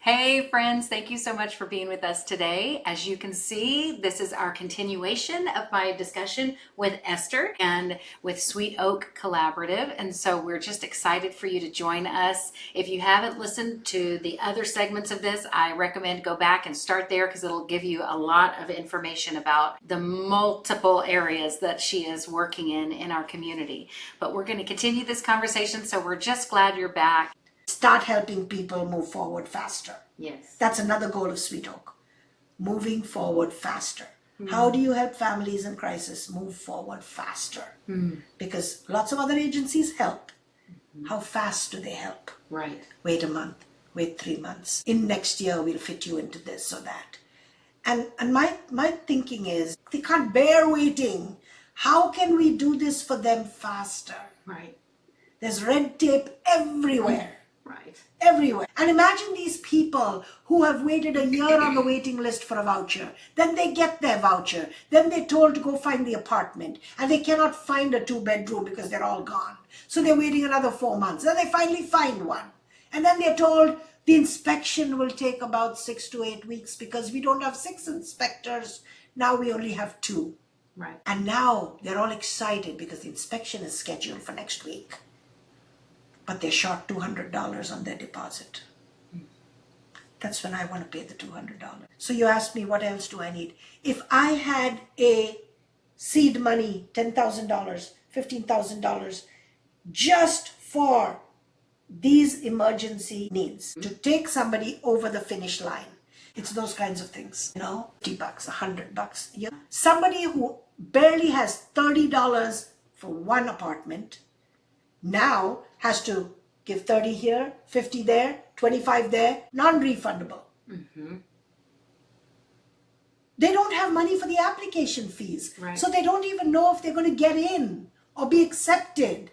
Hey friends, thank you so much for being with us today. As you can see, this is our continuation of my discussion with Esther and with Sweet Oak Collaborative. And so we're just excited for you to join us. If you haven't listened to the other segments of this, I recommend go back and start there because it'll give you a lot of information about the multiple areas that she is working in our community. But we're going to continue this conversation, so we're just glad you're back. Start helping people move forward faster. Yes. That's another goal of Sweet Oak. Moving forward faster. How do you help families in crisis move forward faster? Because lots of other agencies help. How fast do they help? Right. Wait a month, wait 3 months. In next year, we'll fit you into this or that. And my thinking is, they can't bear waiting. How can we do this for them faster? Right. There's red tape everywhere. Right. Everywhere. And imagine these people who have waited a year on the waiting list for a voucher. Then they get their voucher. Then they're told to go find the apartment. And they cannot find a 2-bedroom because they're all gone. So they're waiting another 4 months. Then they finally find one. And then they're told the inspection will take about 6 to 8 weeks because we don't have 6 inspectors. Now we only have 2. Right. And now they're all excited because the inspection is scheduled for next week. But they're short $200 on their deposit. That's when I want to pay the $200. So you ask me, what else do I need? If I had a seed money, $10,000, $15,000, just for these emergency needs, to take somebody over the finish line. It's those kinds of things, $50, $100. Somebody who barely has $30 for one apartment now has to give 30 here, 50 there, 25 there, non-refundable. They don't have money for the application fees. Right. So they don't even know if they're going to get in or be accepted.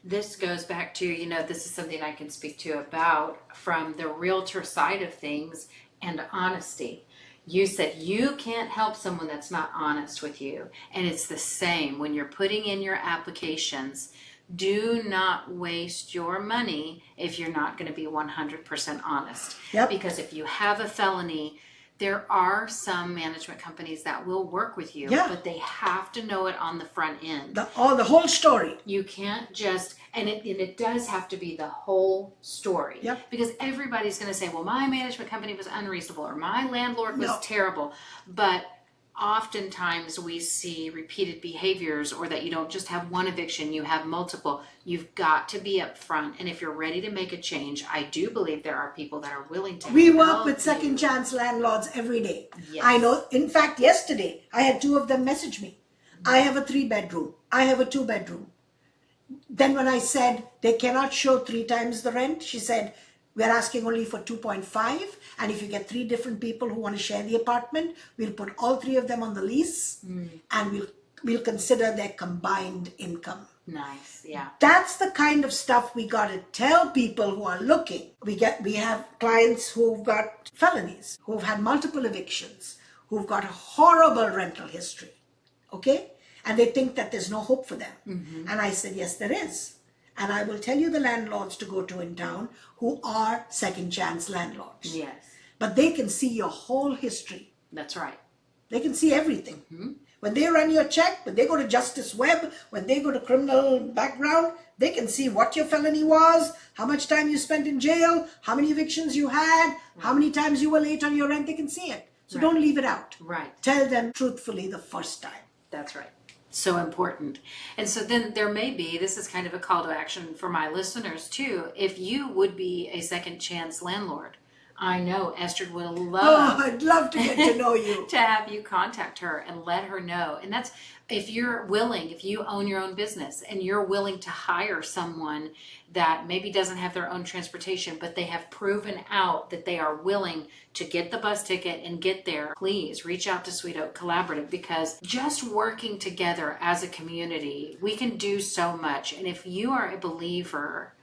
This goes back to, this is something I can speak to about from the realtor side of things and honesty. You said you can't help someone that's not honest with you. And it's the same when you're putting in your applications. Do not waste your money if you're not going to be 100% honest. Yep. Because if you have a felony, there are some management companies that will work with you, Yeah. but they have to know it on the front end. The whole story. You can't just, and it does have to be the whole story. Yep. Because everybody's going to say, well, my management company was unreasonable or my landlord was No. terrible. But oftentimes we see repeated behaviors, or that you don't just have one eviction, you have multiple. You've got to be upfront. And if you're ready to make a change, I do believe there are people that are willing to We help work with you. second chance landlords every day. Yes. I know. In fact, yesterday, I had 2 of them message me. I have a 3-bedroom. I have a 2-bedroom. Then when I said they cannot show 3 times the rent, she said, we're asking only for 2.5. And if you get 3 different people who want to share the apartment, we'll put all 3 of them on the lease and we'll consider their combined income. Nice. Yeah. That's the kind of stuff we got to tell people who are looking. We have clients who've got felonies, who've had multiple evictions, who've got a horrible rental history. Okay? And they think that there's no hope for them. And I said, yes, there is. And I will tell you the landlords to go to in town who are second chance landlords. Yes. But they can see your whole history. That's right. They can see everything. When they run your check, when they go to Justice Web, when they go to criminal background, they can see what your felony was, how much time you spent in jail, how many evictions you had, how many times you were late on your rent. They can see it. So don't leave it out. Right. Tell them truthfully the first time. That's right. So important. And so then there may be, this is kind of a call to action for my listeners too. If you would be a second chance landlord, I know Esther would love I'd love to get to know you. to have you contact her and let her know. And that's, if you're willing, if you own your own business and you're willing to hire someone that maybe doesn't have their own transportation, but they have proven out that they are willing to get the bus ticket and get there, please reach out to Sweet Oak Collaborative, because just working together as a community, we can do so much. And if you are a believer,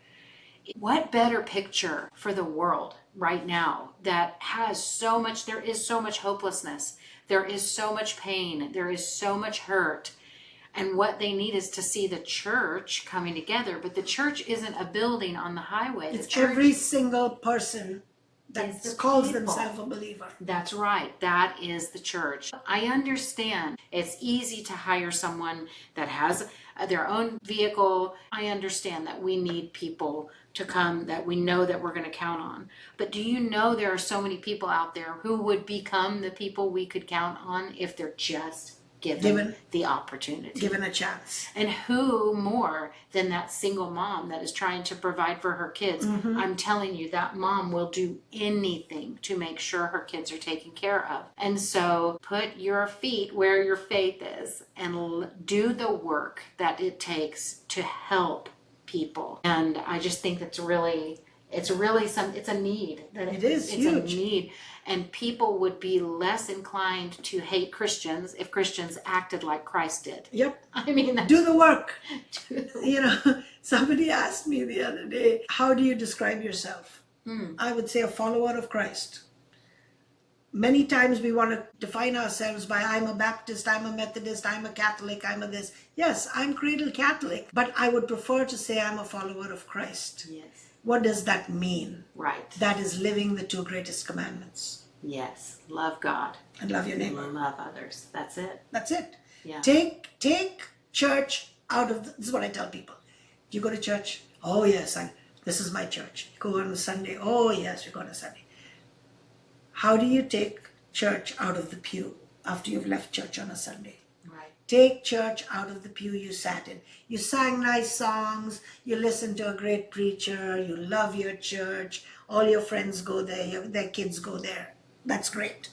what better picture for the world right now that has so much, there is so much hopelessness, there is so much pain, there is so much hurt. And what they need is to see the church coming together. But the church isn't a building on the highway. It's every single person that the calls people. themselves a believer. That's right. That is the church. I understand it's easy to hire someone that has their own vehicle. I understand that we need people to come that we know that we're going to count on. But do you know there are so many people out there who would become the people we could count on if they're just given the opportunity? Given a chance. And who more than that single mom that is trying to provide for her kids? I'm telling you, that mom will do anything to make sure her kids are taken care of. And so put your feet where your faith is and do the work that it takes to help people. And I just think it's really it's a need. It is it's huge. a need. And people would be less inclined to hate Christians if Christians acted like Christ did. Yep. I mean, that's, Do the work. You know, somebody asked me the other day, how do you describe yourself? I would say a follower of Christ. Many times we want to define ourselves by I'm a Baptist, I'm a Methodist, I'm a Catholic, I'm a this. Yes, I'm cradle Catholic, but I would prefer to say I'm a follower of Christ. yes. What does that mean? Right. That is living the two greatest commandments. Yes. Love God. And love your And neighbor. love others. That's it. That's it. Yeah. Take church out of this is what I tell people. You go to church? Oh yes, this is my church. You go on a Sunday? Oh yes, we go on a Sunday. How do you take church out of the pew after you've left church on a Sunday? Right. Take church out of the pew you sat in. You sang nice songs, you listened to a great preacher, you love your church, all your friends go there, their kids go there. That's great.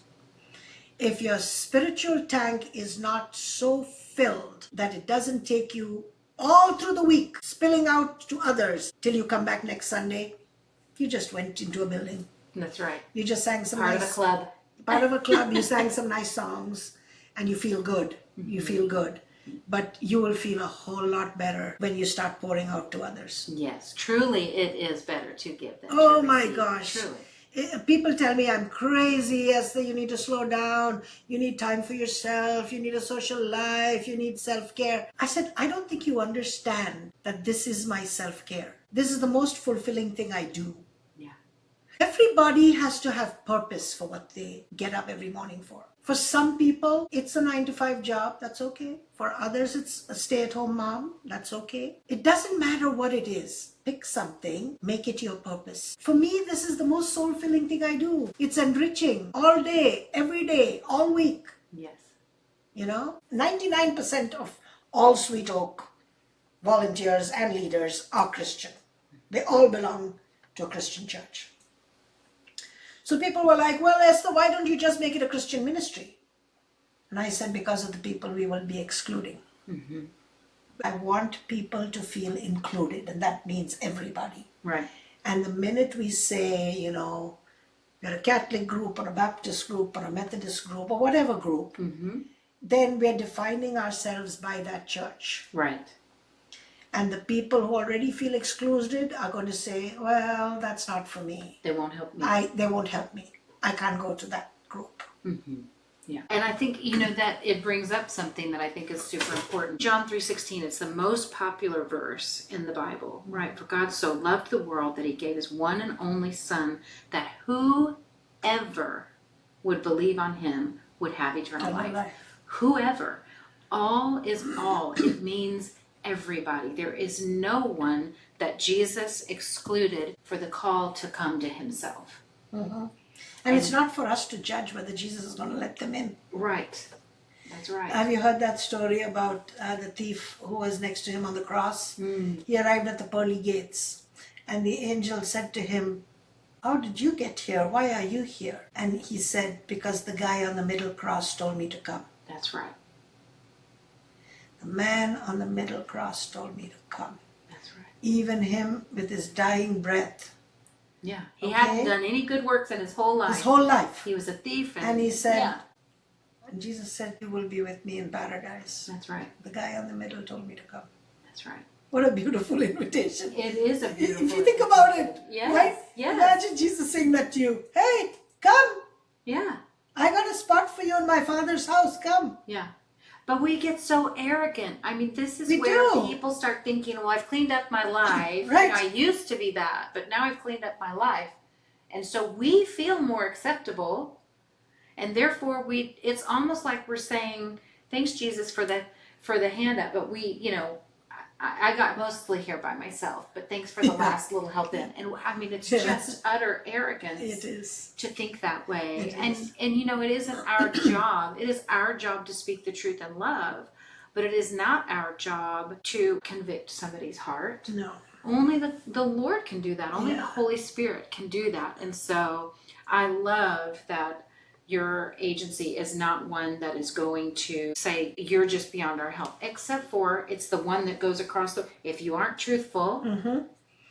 If your spiritual tank is not so filled that it doesn't take you all through the week, spilling out to others till you come back next Sunday, you just went into a building. That's right. You just sang some Part nice... of a club. Part of a club, you sang some nice songs and you feel good. You feel good. But you will feel a whole lot better when you start pouring out to others. Yes. Truly, it is better to give than Oh to my receive. gosh. Truly. People tell me I'm crazy. Yes, you need to slow down. You need time for yourself. You need a social life. You need self-care. I said, I don't think you understand that this is my self-care. This is the most fulfilling thing I do. Yeah. Everybody has to have purpose for what they get up every morning for. For some people, it's a 9-to-5 job. That's okay. For others, it's a stay-at-home mom. That's okay. It doesn't matter what it is. Pick something, make it your purpose. For me, this is the most soul-filling thing I do. It's enriching all day, every day, all week. Yes. You know, 99% of all Sweet Oak volunteers and leaders are Christian. They all belong to a Christian church. So people were like, well, Esther, why don't you just make it a Christian ministry? And I said, because of the people we will be excluding. Mm-hmm. I want people to feel included, and that means everybody. Right. And the minute we say, you know, we're a Catholic group or a Baptist group or a Methodist group or whatever group, then we're defining ourselves by that church. Right. And the people who already feel excluded are going to say, well, that's not for me. They won't help me. They won't help me. I can't go to that group. Yeah. And I think, you know, that it brings up something that I think is super important. John 3:16, it's the most popular verse in the Bible, right? For God so loved the world that he gave his one and only son, that whoever would believe on him would have eternal life. Whoever. All is all. It means everybody. There is no one that Jesus excluded for the call to come to himself. And it's not for us to judge whether Jesus is going to let them in. Right. That's right. Have you heard that story about the thief who was next to him on the cross? He arrived at the pearly gates, and the angel said to him, how did you get here? Why are you here? And he said, because the guy on the middle cross told me to come. That's right. The man on the middle cross told me to come. That's right. Even him with his dying breath. Yeah. He Okay. hadn't done any good works in his whole life. His whole life. He was a thief. And he said, yeah. and Jesus said, you will be with me in paradise. That's right. The guy on the middle told me to come. That's right. What a beautiful invitation. It is a beautiful. If you think about it, Yes. right? Yes. Imagine Jesus saying that to you. Hey, come. Yeah. I got a spot for you in my Father's house. Come. Yeah. But we get so arrogant. I mean, this is We where do. people start thinking, well, I've cleaned up my life. Right. You know, I used to be that, but now I've cleaned up my life. And so we feel more acceptable, and therefore it's almost like we're saying, thanks Jesus for the handout, but I got mostly here by myself, but thanks for the last little help in. And I mean, it's just utter arrogance. It is. To think that way. It And is. it isn't our job. It is our job to speak the truth in love, but it is not our job to convict somebody's heart. No. Only the Lord can do that. Only Yeah. the Holy Spirit can do that. And so I love that your agency is not one that is going to say you're just beyond our help, except for it's the one that goes across if you aren't truthful,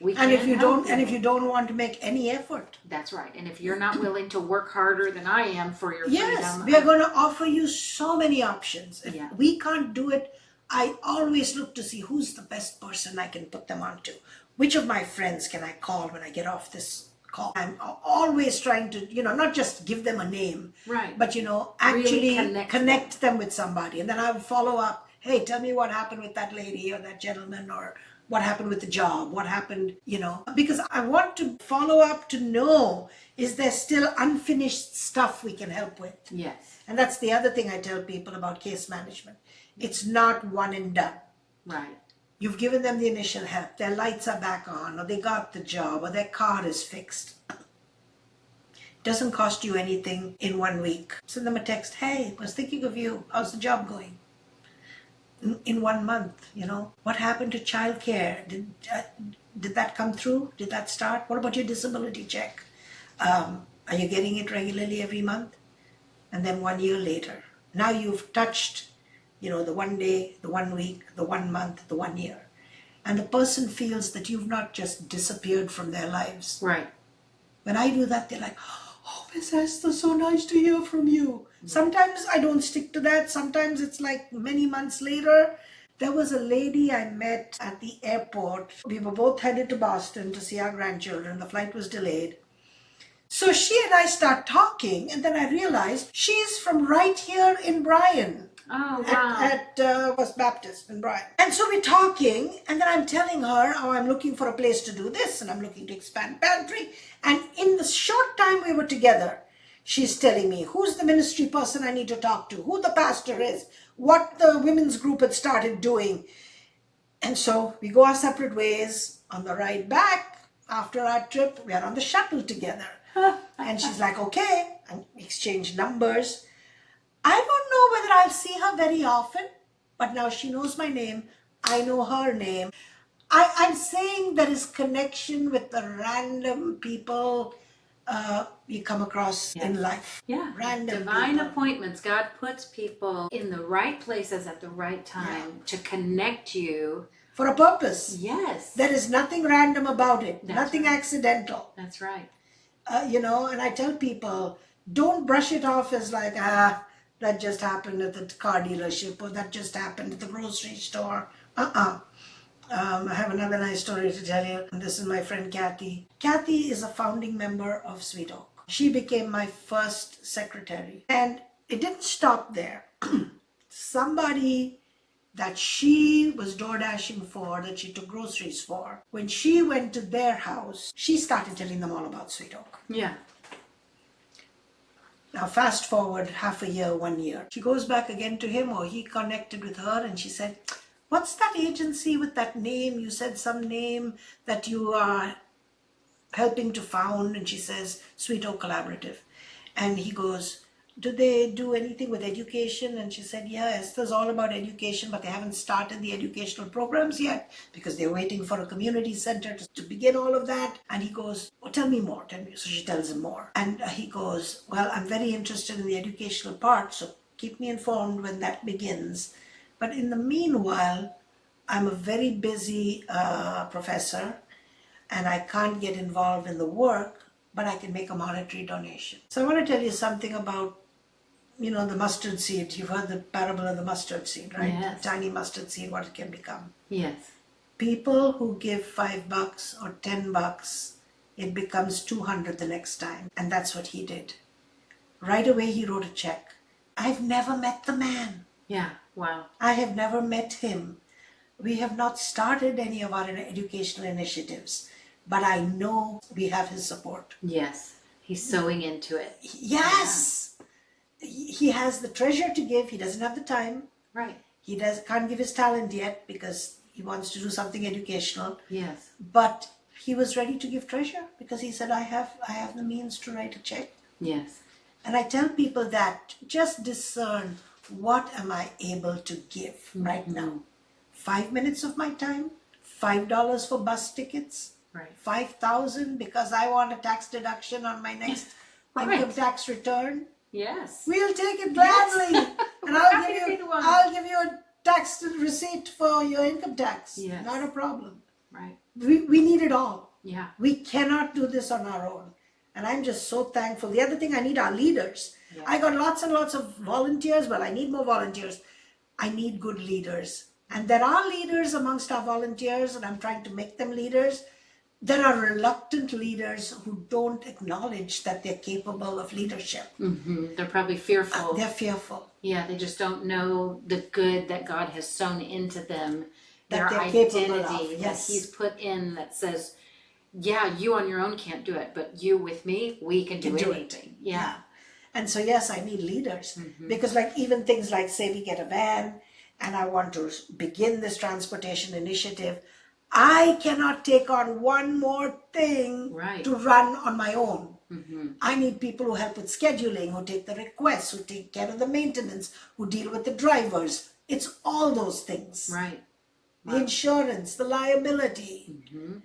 we can't And if you help don't want to make any effort. That's right. And if you're not willing to work harder than I am for your Yes, freedom, we are going to offer you so many options. If Yeah. we can't do it, I always look to see who's the best person I can put them onto. Which of my friends can I call when I get off this call? I'm always trying to, not just give them a name, Right. but, actually Really connect them with somebody. And then I'll follow up. Hey, tell me what happened with that lady or that gentleman, or what happened with the job, what happened, because I want to follow up to know, is there still unfinished stuff we can help with? Yes. And that's the other thing I tell people about case management. It's not one and done. Right. You've given them the initial help, their lights are back on, or they got the job, or their car is fixed. It doesn't cost you anything in 1 week. Send them a text, hey, was thinking of you, how's the job going? In 1 month, what happened to childcare? Did that come through? Did that start? What about your disability check? Are you getting it regularly every month? And then 1 year later, now you've touched the 1 day, the 1 week, the 1 month, the 1 year. And the person feels that you've not just disappeared from their lives. Right. When I do that, they're like, oh, Miss Esther, so nice to hear from you. Sometimes I don't stick to that. Sometimes it's like many months later. There was a lady I met at the airport. We were both headed to Boston to see our grandchildren. The flight was delayed. So she and I start talking, and then I realized she's from right here in Bryan. Oh, wow. At West Baptist in Bryan. And so we're talking, and then I'm telling her, oh, I'm looking for a place to do this, and I'm looking to expand pantry. And in the short time we were together, she's telling me who's the ministry person I need to talk to, who the pastor is, what the women's group had started doing. And so we go our separate ways. On the ride back, after our trip, we are on the shuttle together. And she's like, okay, and we exchange numbers. I don't know whether I'll see her very often, but now she knows my name. I know her name. I'm saying there is connection with the random people you come across in life. Yeah. Random Divine people. appointments. God puts people in the right places at the right time to connect you. For a purpose. Yes. There is nothing random about it. That's Nothing right. accidental. That's right. And I tell people, don't brush it off as like, that just happened at the car dealership, or that just happened at the grocery store. I have another nice story to tell you. And this is my friend Kathy. Kathy is a founding member of Sweet Oak. She became my first secretary. And it didn't stop there. Somebody that she was door dashing for, that she took groceries for, when she went to their house, she started telling them all about Sweet Oak. Yeah. Now fast forward half a year, 1 year. She goes back again to him, or he connected with her, and she said, what's that agency with that name? You said some name that you are helping to found. And she says, Sweet Oak Collaborative. And he goes, do they do anything with education? And she said, yeah, Esther's all about education, but they haven't started the educational programs yet because they're waiting for a community center to begin all of that. And he goes, well, tell me more. So she tells him more. And he goes, well, I'm very interested in the educational part, so keep me informed when that begins. But in the meanwhile, I'm a very busy professor, and I can't get involved in the work, but I can make a monetary donation. So I want to tell you something about the mustard seed. You've heard the parable of the mustard seed, right? Yes. The tiny mustard seed, what it can become. Yes. People who give $5 or $10, it becomes 200 the next time. And that's what he did. Right away, he wrote a check. I've never met the man. Yeah. Wow. I have never met him. We have not started any of our educational initiatives, but I know we have his support. Yes. He's sowing into it. Yes. He has the treasure to give. He doesn't have the time. Right. He can't give his talent yet because he wants to do something educational. Yes. But he was ready to give treasure because he said, I have the means to write a check. Yes. And I tell people that just discern, what am I able to give right now? 5 minutes of my time, $5 for bus tickets, Right. 5,000 because I want a tax deduction on my next Right. income tax return. Yes. We'll take it gladly, and I'll give you a tax receipt for your income tax. Yes. Not a problem. Right. We need it all. Yeah. We cannot do this on our own. And I'm just so thankful. The other thing, I need our leaders. Yeah. I got lots and lots of volunteers, but I need more volunteers. I need good leaders. And there are leaders amongst our volunteers, and I'm trying to make them leaders. There are reluctant leaders who don't acknowledge that they're capable of leadership. They're probably fearful. They're fearful. Yeah, they just don't know the good that God has sown into them, That their they're capable identity of, that yes. He's put in that says, yeah, you on your own can't do it, but you with me, we can do do it. anything. Yeah. And so, yes, I need leaders Mm-hmm. because, like, even things like, say we get a van and I want to begin this transportation initiative, I cannot take on one more thing Right. to run on my own. Mm-hmm. I need people who help with scheduling, who take the requests, who take care of the maintenance, who deal with the drivers. It's all those things. Right. The insurance, the liability. Mm-hmm.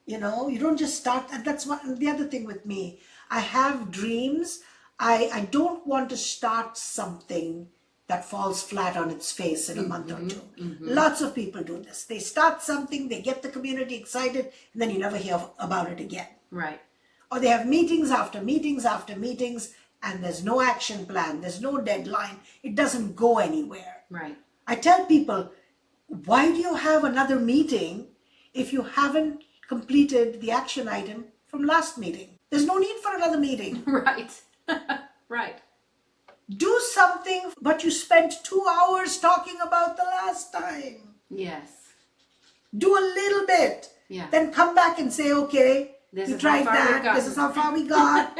You know, you don't just start. And that's what the other thing with me. I have dreams. I don't want to start something that falls flat on its face in a month or two. Lots of people do this. They start something, they get the community excited, and then you never hear about it again. Right. Or they have meetings after meetings after meetings, and there's no action plan, there's no deadline. It doesn't go anywhere. Right. I tell people, why do you have another meeting if you haven't completed the action item from last meeting? There's no need for another meeting. Right. Right. Do something, but you spent 2 hours talking about the last time. Yes. Do a little bit. Yeah. Then come back and say, okay, This we is how tried far we've that. This gotten." is how far we got.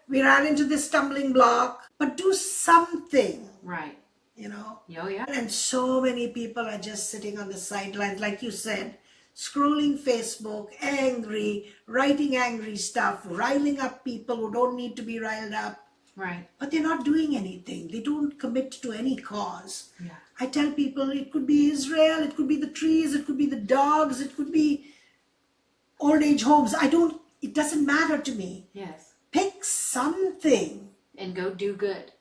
We ran into this stumbling block. But do something, Right. you know. Oh, yeah. And so many people are just sitting on the sidelines, like you said, scrolling Facebook, angry, writing angry stuff, riling up people who don't need to be riled up. Right. But they're not doing anything. They don't commit to any cause. Yeah. I tell people it could be Israel, it could be the trees, it could be the dogs, it could be old age homes. It doesn't matter to me. Yes. Pick something. And go do good.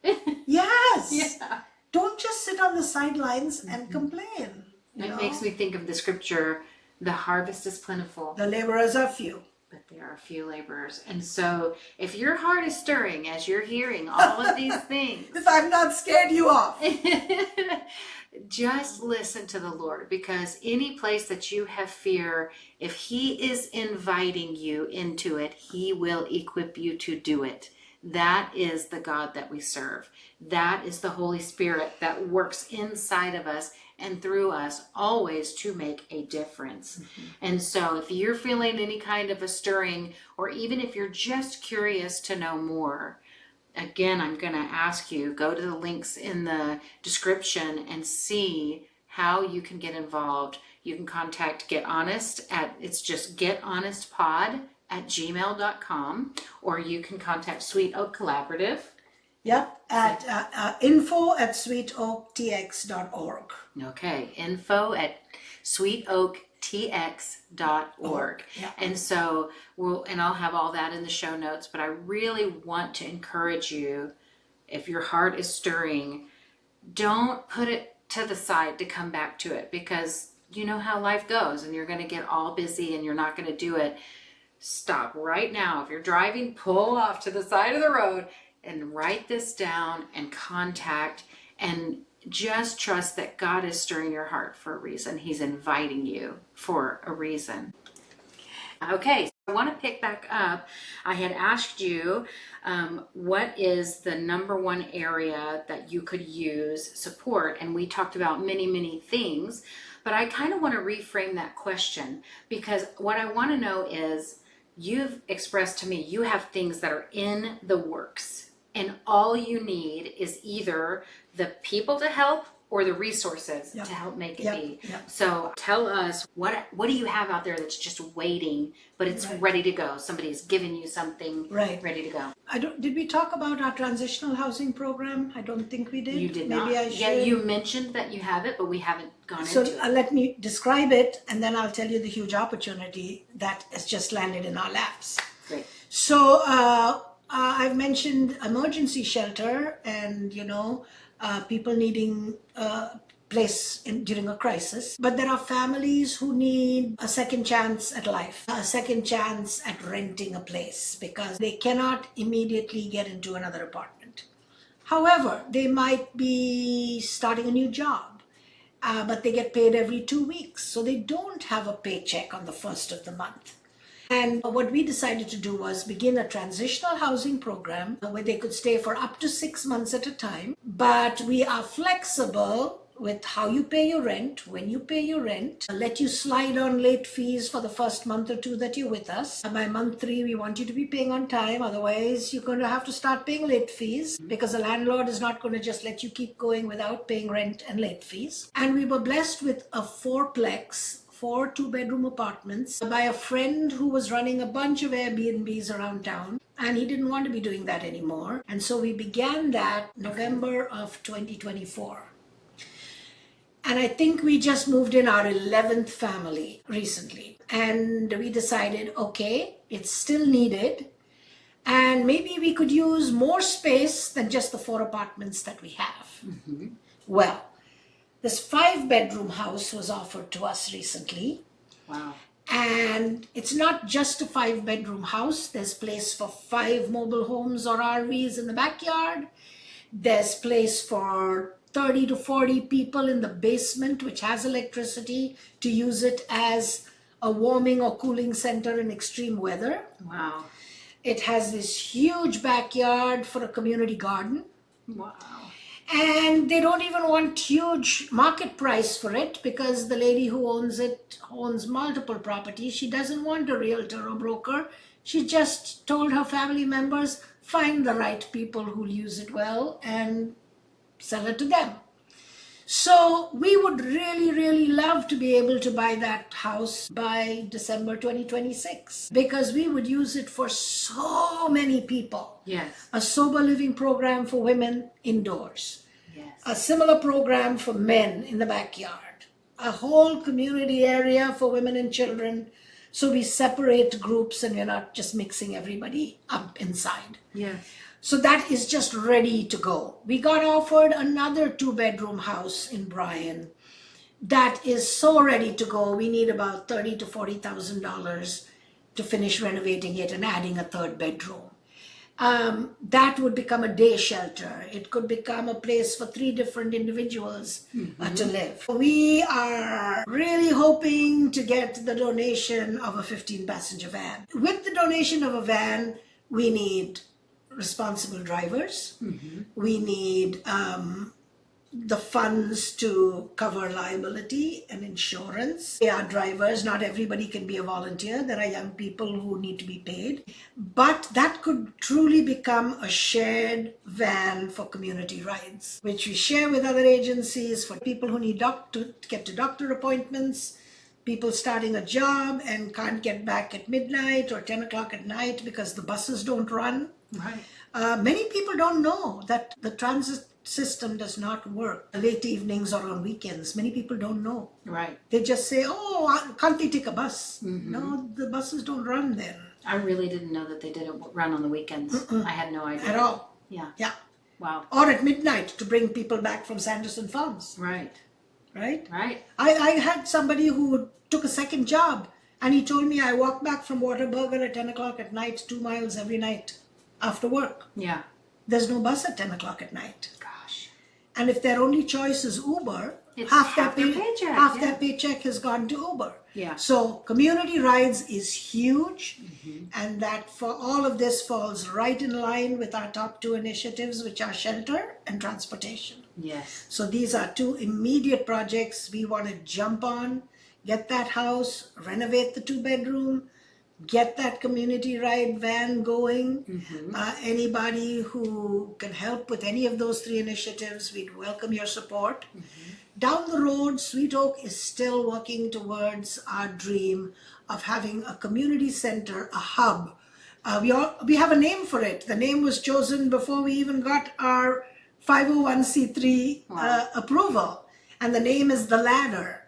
Yes. Yeah. Don't just sit on the sidelines and complain. you It know? makes me think of the scripture, the harvest is plentiful, The laborers are few. but there are few laborers. And so if your heart is stirring as you're hearing all of these things, If I've not scared you off. just listen to the Lord, because any place that you have fear, if He is inviting you into it, He will equip you to do it. That is the God that we serve. That is the Holy Spirit that works inside of us and through us always to make a difference. And so if you're feeling any kind of a stirring, or even if you're just curious to know more, again, I'm going to ask you, go to the links in the description and see how you can get involved. You can contact Get Honest it's just gethonestpod@gmail.com, or you can contact Sweet Oak Collaborative. Yep, at info@sweetoaktx.org. Okay, info@sweetoaktx.org. Yeah. And so I'll have all that in the show notes, but I really want to encourage you, if your heart is stirring, don't put it to the side to come back to it, because you know how life goes and you're going to get all busy and you're not going to do it. Stop right now. If you're driving, pull off to the side of the road and write this down and contact, and just trust that God is stirring your heart for a reason. He's inviting you for a reason. Okay, so I want to pick back up. I had asked you, what is the number one area that you could use support? And we talked about many, many things, but I kind of want to reframe that question, because what I want to know is, you've expressed to me you have things that are in the works, and all you need is either the people to help or the resources Yep. to help make it Yep. be. Yep. So tell us, what do you have out there that's just waiting, but it's Right. ready to go? Somebody's given you something Right. ready to go. Did we talk about our transitional housing program? I don't think we did. You did Maybe not. I should. Yeah, you mentioned that you have it, but we haven't gone So into it. let me describe it, and then I'll tell you the huge opportunity that has just landed in our laps. Great. So I've mentioned emergency shelter, and people needing a place during a crisis. But there are families who need a second chance at life, a second chance at renting a place because they cannot immediately get into another apartment. However, they might be starting a new job, but they get paid every 2 weeks, so they don't have a paycheck on the first of the month. And what we decided to do was begin a transitional housing program where they could stay for up to 6 months at a time. But we are flexible with how you pay your rent, when you pay your rent, let you slide on late fees for the first month or two that you're with us. By month 3, we want you to be paying on time. Otherwise, you're going to have to start paying late fees because the landlord is not going to just let you keep going without paying rent and late fees. And we were blessed with a 4-plex, 4 2-bedroom apartments by a friend who was running a bunch of Airbnbs around town, and he didn't want to be doing that anymore. And so we began that November of 2024. And I think we just moved in our 11th family recently. And we decided, okay, it's still needed. And maybe we could use more space than just the 4 apartments that we have. Mm-hmm. Well, this 5-bedroom house was offered to us recently. Wow. And it's not just a 5-bedroom house. There's place for 5 mobile homes or RVs in the backyard. There's place for 30 to 40 people in the basement, which has electricity, to use it as a warming or cooling center in extreme weather. Wow. It has this huge backyard for a community garden. Wow. And they don't even want huge market price for it because the lady who owns it owns multiple properties. She doesn't want a realtor or broker. She just told her family members, find the right people who'll use it well and sell it to them. So we would really, really love to be able to buy that house by December 2026 because we would use it for so many people. Yes. A sober living program for women indoors. Yes. A similar program for men in the backyard. A whole community area for women and children. So we separate groups and we're not just mixing everybody up inside. Yes. So that is just ready to go. We got offered another 2-bedroom house in Bryan that is so ready to go. We need about $30,000 to $40,000 to finish renovating it and adding a 3rd bedroom. That would become a day shelter. It could become a place for 3 different individuals to live. We are really hoping to get the donation of a 15-passenger van. With the donation of a van, we need responsible drivers. Mm-hmm. We need the funds to cover liability and insurance. They are drivers. Not everybody can be a volunteer. There are young people who need to be paid. But that could truly become a shared van for community rides, which we share with other agencies for people who need to get to doctor appointments, people starting a job and can't get back at midnight or 10 o'clock at night because the buses don't run. Right. Many people don't know that the transit system does not work late evenings or on weekends. Many people don't know. Right. They just say, oh, can't they take a bus? Mm-hmm. No, the buses don't run then. I really didn't know that they didn't run on the weekends. Mm-mm. I had no idea. At all. Yeah. Yeah. Wow. Or at midnight to bring people back from Sanderson Farms. Right. Right? Right. I had somebody who took a second job and he told me I walk back from Waterburger at 10 o'clock at night, 2 miles every night after work. Yeah. There's no bus at 10 o'clock at night. Gosh. And if their only choice is Uber, It's half half their their paycheck, half yeah. their paycheck has gone to Uber. Yeah. So community rides is huge, and that for all of this falls right in line with our top 2 initiatives, which are shelter and transportation. Yes. So these are 2 immediate projects we want to jump on, get that house, renovate the 2-bedroom, get that community ride van going. Mm-hmm. Anybody who can help with any of those three initiatives, we'd welcome your support. Down the road, Sweet Oak is still working towards our dream of having a community center, a hub. We have a name for it. The name was chosen before we even got our 501c3 approval. And the name is The Ladder,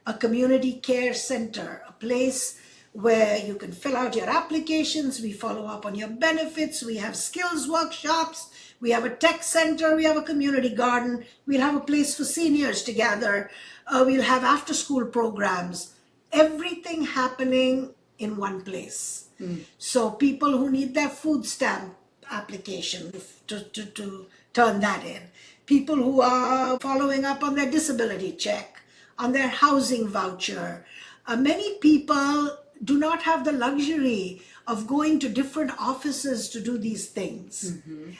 a community care center, a place where you can fill out your applications, we follow up on your benefits, we have skills workshops, we have a tech center, we have a community garden, we'll have a place for seniors to gather, we'll have after school programs, everything happening in one place. So people who need their food stamp application to turn that in, people who are following up on their disability check, on their housing voucher. Many people do not have the luxury of going to different offices to do these things.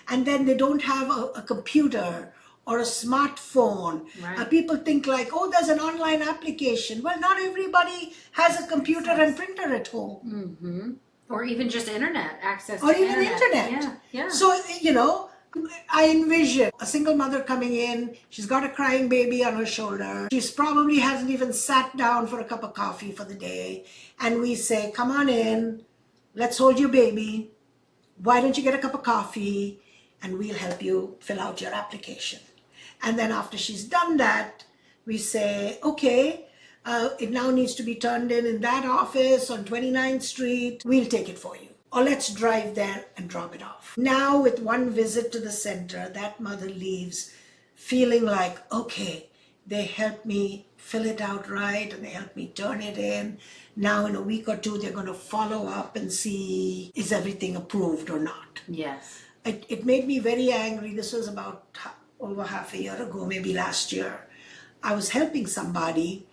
And then they don't have a computer or a smartphone. Right. People think like, oh, there's an online application. Well, not everybody has a computer and printer at home. Or even just internet access. Or to even internet. Yeah, yeah. So, I envision a single mother coming in, she's got a crying baby on her shoulder, she's probably hasn't even sat down for a cup of coffee for the day, and we say, come on in, let's hold your baby, why don't you get a cup of coffee, and we'll help you fill out your application. And then after she's done that, we say, okay, it now needs to be turned in that office on 29th Street, we'll take it for you. Or let's drive there and drop it off. Now with one visit to the center, that mother leaves feeling like, okay, they helped me fill it out right and they helped me turn it in. Now in a week or two, they're going to follow up and see, is everything approved or not? Yes. It made me very angry. This was about over half a year ago, maybe last year. I was helping somebody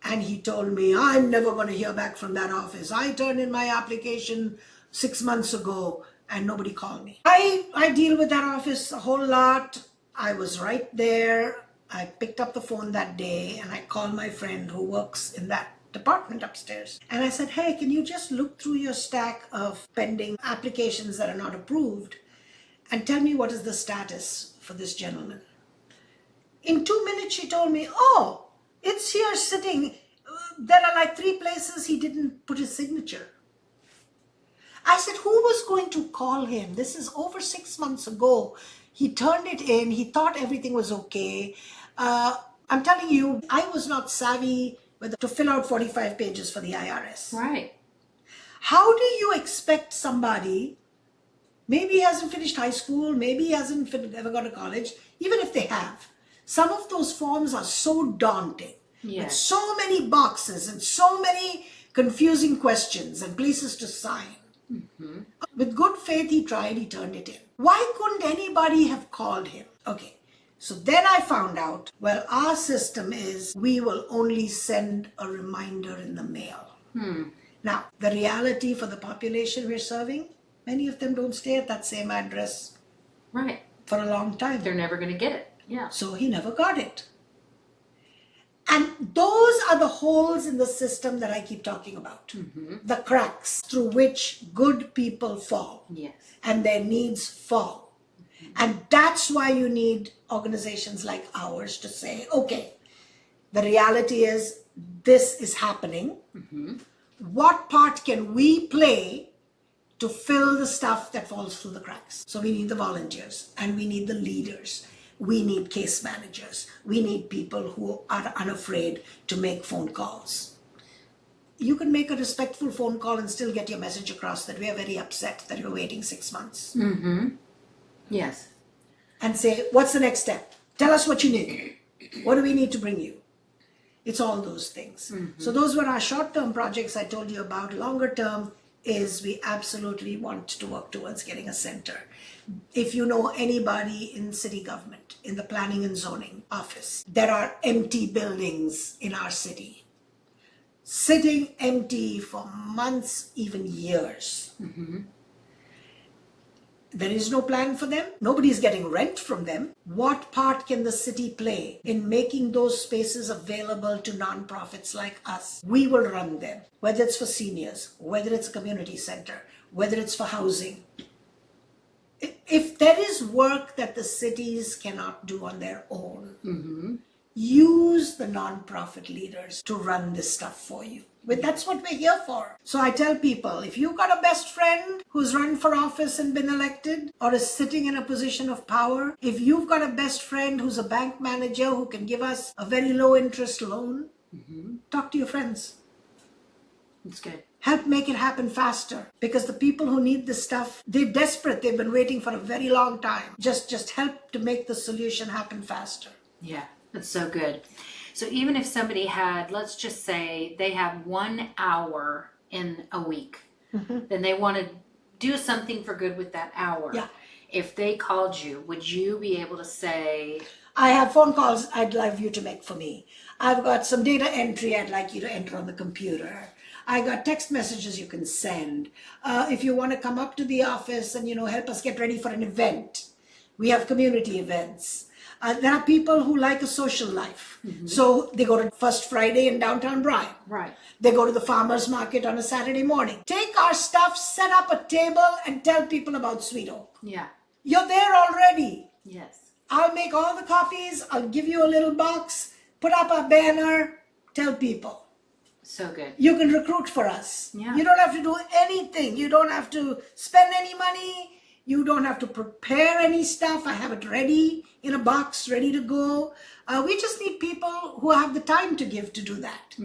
and he told me, I'm never going to hear back from that office. I turned in my application 6 months ago and nobody called me. I deal with that office a whole lot. I was right there. I picked up the phone that day and I called my friend who works in that department upstairs. And I said, hey, can you just look through your stack of pending applications that are not approved and tell me what is the status for this gentleman? In 2 minutes, she told me, oh, it's here sitting. There are like 3 places he didn't put his signature. I said, who was going to call him? This is over 6 months ago. He turned it in. He thought everything was okay. I'm telling you, I was not savvy to fill out 45 pages for the IRS. Right. How do you expect somebody, maybe he hasn't finished high school, maybe he hasn't ever gone to college, even if they have, some of those forms are so daunting. Yes. With so many boxes and so many confusing questions and places to sign. With good faith, he tried, he turned it in. Why couldn't anybody have called him? Okay, so then I found out, well, our system is we will only send a reminder in the mail. Now, the reality for the population we're serving, many of them don't stay at that same address Right. for a long time. They're never going to get it. Yeah. So he never got it. And those are the holes in the system that I keep talking about. The cracks through which good people fall Yes. and their needs fall. And that's why you need organizations like ours to say, okay, the reality is this is happening. What part can we play to fill the stuff that falls through the cracks? So we need the volunteers and we need the leaders. We need case managers. We need people who are unafraid to make phone calls. You can make a respectful phone call and still get your message across that we are very upset that you're waiting 6 months. Yes. And say, what's the next step? Tell us what you need. What do we need to bring you? It's all those things. So those were our short-term projects I told you about. Longer term is we absolutely want to work towards getting a center. If you know anybody in city government, in the planning and zoning office, there are empty buildings in our city, sitting empty for months, even years. There is no plan for them. Nobody's getting rent from them. What part can the city play in making those spaces available to nonprofits like us? We will run them, whether it's for seniors, whether it's a community center, whether it's for housing. If there is work that the cities cannot do on their own, use the nonprofit leaders to run this stuff for you. But that's what we're here for. So I tell people, if you've got a best friend who's run for office and been elected or is sitting in a position of power, if you've got a best friend who's a bank manager who can give us a very low interest loan, talk to your friends. That's good. Help make it happen faster, because the people who need this stuff, they're desperate. They've been waiting for a very long time. Just help to make the solution happen faster. Yeah, that's so good. So even if somebody had, let's just say they have 1 hour in a week, then they want to do something for good with that hour. Yeah. If they called you, would you be able to say, I have phone calls I'd love you to make for me. I've got some data entry I'd like you to enter on the computer. I got text messages you can send. If you want to come up to the office and, help us get ready for an event. We have community events. There are people who like a social life. So they go to First Friday in downtown Bryan. right, They go to the farmer's market on a Saturday morning. Take our stuff, set up a table, and tell people about Sweet Oak. yeah, You're there already. yes, I'll make all the copies. I'll give you a little box. Put up a banner. Tell people. so good. You can recruit for us. Yeah. You don't have to do anything. You don't have to spend any money. You don't have to prepare any stuff. I have it ready in a box, ready to go. We just need people who have the time to give to do that.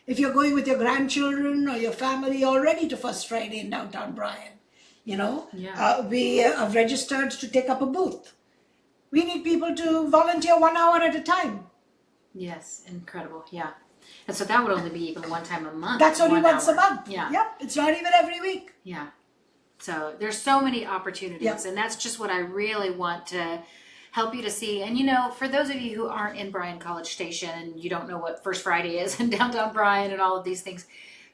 If you're going with your grandchildren or your family already to First Friday in downtown Bryan, we have registered to take up a booth. We need people to volunteer 1 hour at a time. Yes, incredible. Yeah. And so that would only be even one time a month. That's only 1 once a hour. month. Yeah. Yep. It's not even every week. Yeah. So there's so many opportunities, Yeah. and that's just what I really want to help you to see. And for those of you who aren't in Bryan College Station and you don't know what First Friday is in downtown Bryan and all of these things,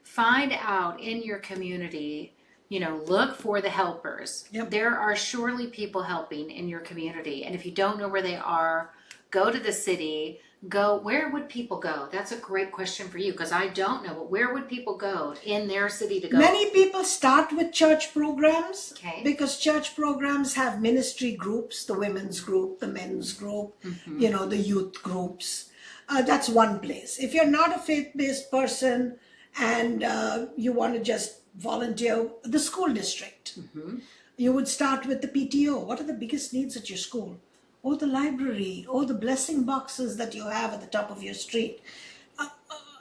find out in your community, look for the helpers. Yep. There are surely people helping in your community. And if you don't know where they are, go to the city. Where would people go? That's a great question for you, because I don't know, but where would people go in their city to go? Many people start with church programs, Okay. because church programs have ministry groups, the women's group, the men's group, the youth groups. That's one place. If you're not a faith-based person and you want to just volunteer, the school district, you would start with the PTO. What are the biggest needs at your school? Oh, the library. Oh, the blessing boxes that you have at the top of your street.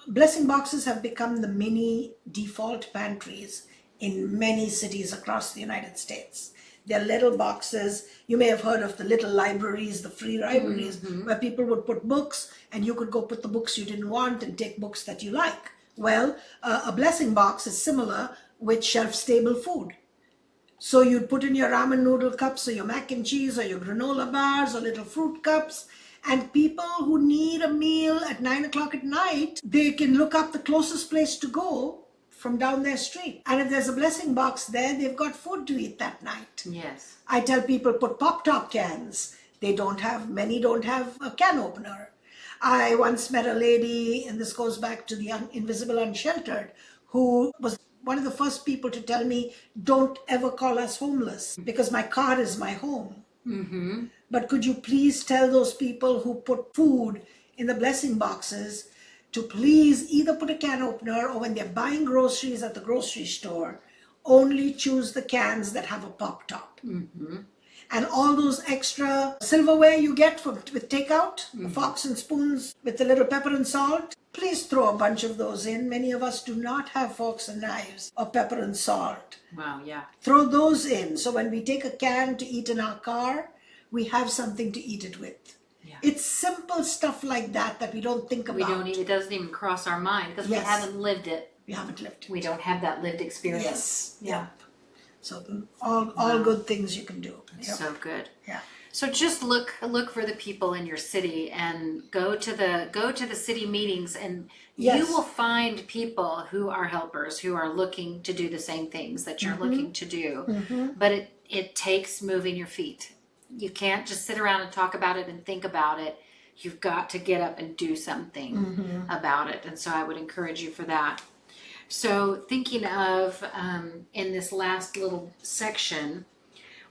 Blessing boxes have become the mini default pantries in many cities across the United States. They're little boxes. You may have heard of the little libraries, the free libraries, where people would put books and you could go put the books you didn't want and take books that you like. Well, a blessing box is similar with shelf-stable food. So you'd put in your ramen noodle cups or your mac and cheese or your granola bars or little fruit cups. And people who need a meal at 9 o'clock at night, they can look up the closest place to go from down their street. And if there's a blessing box there, they've got food to eat that night. Yes. I tell people, put pop-top cans. Many don't have a can opener. I once met a lady, and this goes back to the Invisible Unsheltered, who was one of the first people to tell me, don't ever call us homeless because my car is my home. But could you please tell those people who put food in the blessing boxes to please either put a can opener, or when they're buying groceries at the grocery store, only choose the cans that have a pop top. And all those extra silverware you get with takeout, the forks and spoons with the little pepper and salt, please throw a bunch of those in. Many of us do not have forks and knives or pepper and salt. Wow, yeah. Throw those in, so when we take a can to eat in our car, we have something to eat it with. Yeah. It's simple stuff like that that we don't think about. It doesn't even cross our mind because we Yes. haven't lived it. We haven't lived it. We don't have that lived experience. Yes. Yeah. So all good things you can do. That's Yep. so good. Yeah. So just look for the people in your city and go to the city meetings, and you Yes. will find people who are helpers, who are looking to do the same things that you're looking to do. But it takes moving your feet. You can't just sit around and talk about it and think about it. You've got to get up and do something about it. And so I would encourage you for that. So thinking of in this last little section,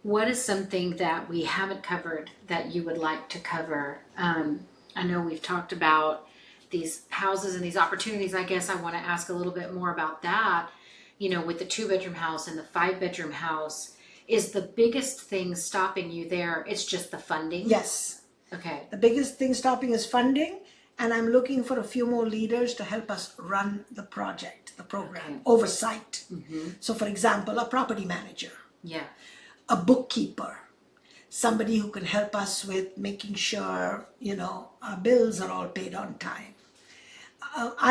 what is something that we haven't covered that you would like to cover? I know we've talked about these houses and these opportunities. I guess I want to ask a little bit more about that. You know, with the 2-bedroom house and the 5-bedroom house, is the biggest thing stopping you there? It's just the funding? Yes. Okay. The biggest thing stopping is funding, and I'm looking for a few more leaders to help us run the project, the program, Okay. oversight. So for example, a property manager, Yeah. a bookkeeper, somebody who can help us with making sure, our bills are all paid on time.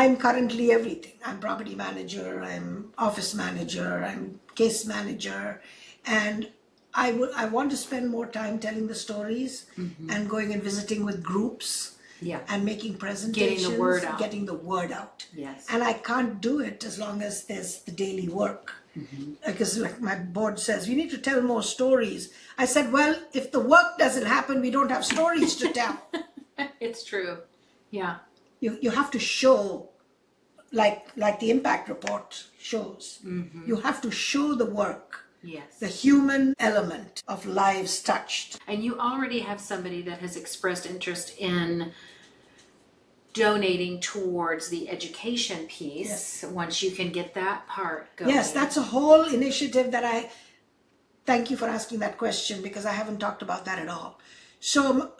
I'm currently everything. I'm property manager, I'm office manager, I'm case manager, and I want to spend more time telling the stories and going and visiting with groups Yeah. and making presentations, Getting the word out. getting the word out. Yes. And I can't do it as long as there's the daily work. Because like my board says, we need to tell more stories. I said, well, if the work doesn't happen, we don't have stories to tell. It's true. Yeah. You have to show, like the impact report shows. You have to show the work, Yes. the human element of lives touched. And you already have somebody that has expressed interest in donating towards the education piece. Once you can get that part going. Yes, that's a whole initiative that thank you for asking that question, because I haven't talked about that at all. So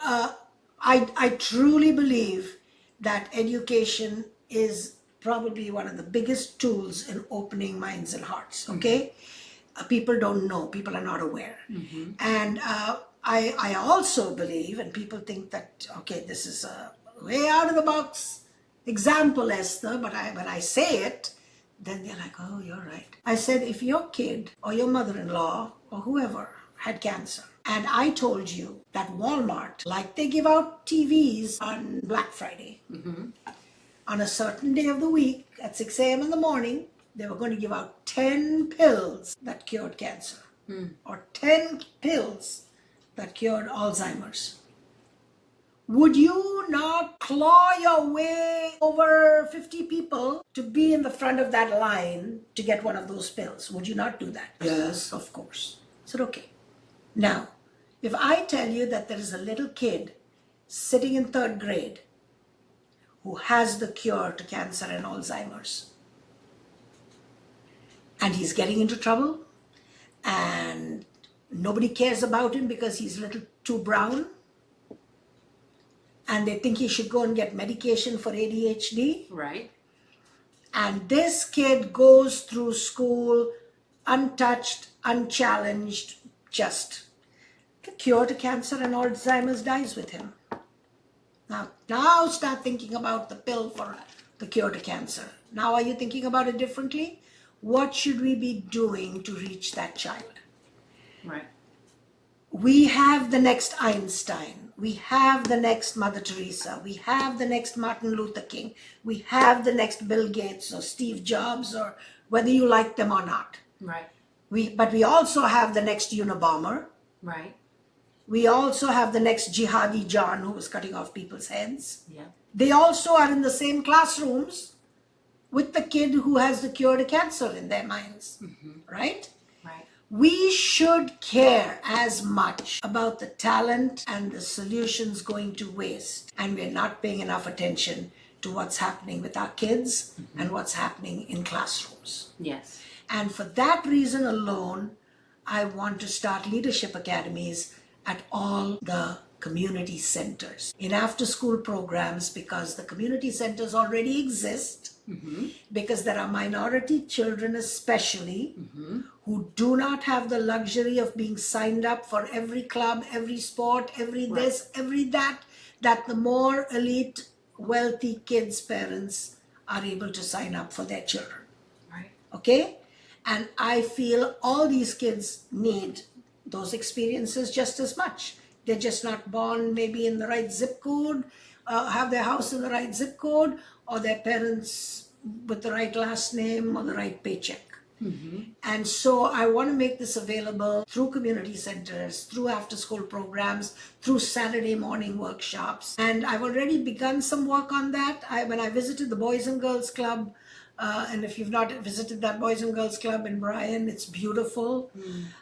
I truly believe that education is probably one of the biggest tools in opening minds and hearts, okay? People don't know, people are not aware. And I also believe, and people think that, okay, this is a way out of the box example, Esther, but when I say it, then they're like, oh, you're right. I said, if your kid or your mother-in-law or whoever had cancer, and I told you that Walmart, like they give out TVs on Black Friday, on a certain day of the week at 6 a.m. in the morning, they were going to give out 10 pills that cured cancer, or 10 pills that cured Alzheimer's. Would you not claw your way over 50 people to be in the front of that line to get one of those pills? Would you not do that? Yes, of course. I said, okay. Now, if I tell you that there is a little kid sitting in 3rd grade who has the cure to cancer and Alzheimer's, and he's getting into trouble, and nobody cares about him because he's a little too brown, and they think he should go and get medication for ADHD. Right. And this kid goes through school untouched, unchallenged, just the cure to cancer and Alzheimer's dies with him. Now start thinking about the pill for the cure to cancer. Now are you thinking about it differently? What should we be doing to reach that child? Right. We have the next Einstein. We have the next Mother Teresa. We have the next Martin Luther King. We have the next Bill Gates or Steve Jobs, or whether you like them or not. Right. But we also have the next Unabomber. Right. We also have the next Jihadi John who was cutting off people's heads. Yeah. They also are in the same classrooms with the kid who has the cure to cancer in their minds. Right? Right. We should care as much about the talent and the solutions going to waste, and we're not paying enough attention to what's happening with our kids and what's happening in classrooms. Yes. And for that reason alone, I want to start leadership academies at all the community centers, in after-school programs, because the community centers already exist, because there are minority children especially who do not have the luxury of being signed up for every club, every sport, every this, every that the more elite, wealthy kids' parents are able to sign up for their children. Right. Okay? And I feel all these kids need those experiences just as much. They're just not born maybe in the right zip code, have their house in the right zip code, or their parents with the right last name or the right paycheck. And so I want to make this available through community centers, through after school programs, through Saturday morning workshops. And I've already begun some work on that. When I visited the Boys and Girls Club, and if you've not visited that Boys and Girls Club in Bryan, it's beautiful.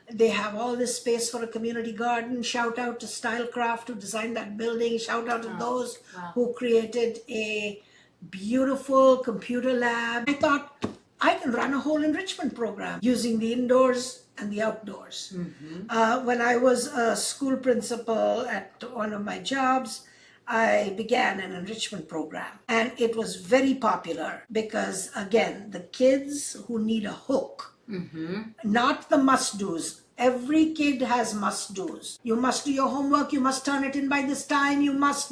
They have all this space for a community garden. Shout out to Stylecraft who designed that building. Shout out to those who created a beautiful computer lab. I thought I can run a whole enrichment program using the indoors and the outdoors. When I was a school principal at one of my jobs, I began an enrichment program, and it was very popular because, again, the kids who need a hook, not the must-dos. Every kid has must-dos. You must do your homework, you must turn it in by this time, you must.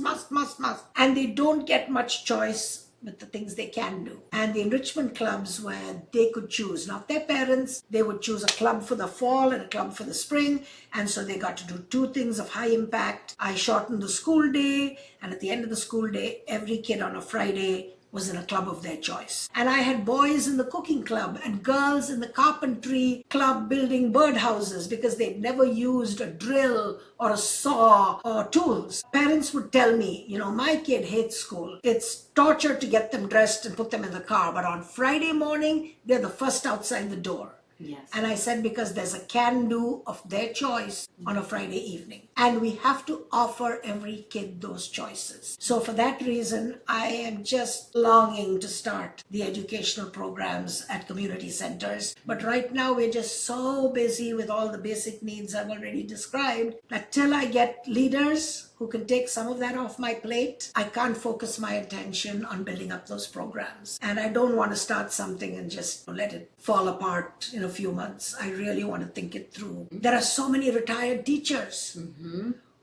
And they don't get much choice with the things they can do. And the enrichment clubs where they could choose, not their parents, they would choose a club for the fall and a club for the spring. And so they got to do two things of high impact. I shortened the school day, and at the end of the school day, every kid on a Friday was in a club of their choice. And I had boys in the cooking club and girls in the carpentry club building birdhouses because they'd never used a drill or a saw or tools. Parents would tell me, my kid hates school. It's torture to get them dressed and put them in the car. But on Friday morning, they're the first outside the door. Yes. And I said, because there's a can-do of their choice on a Friday evening. And we have to offer every kid those choices. So for that reason, I am just longing to start the educational programs at community centers. But right now, we're just so busy with all the basic needs I've already described that till I get leaders who can take some of that off my plate, I can't focus my attention on building up those programs. And I don't want to start something and just let it fall apart in a few months. I really want to think it through. There are so many retired teachers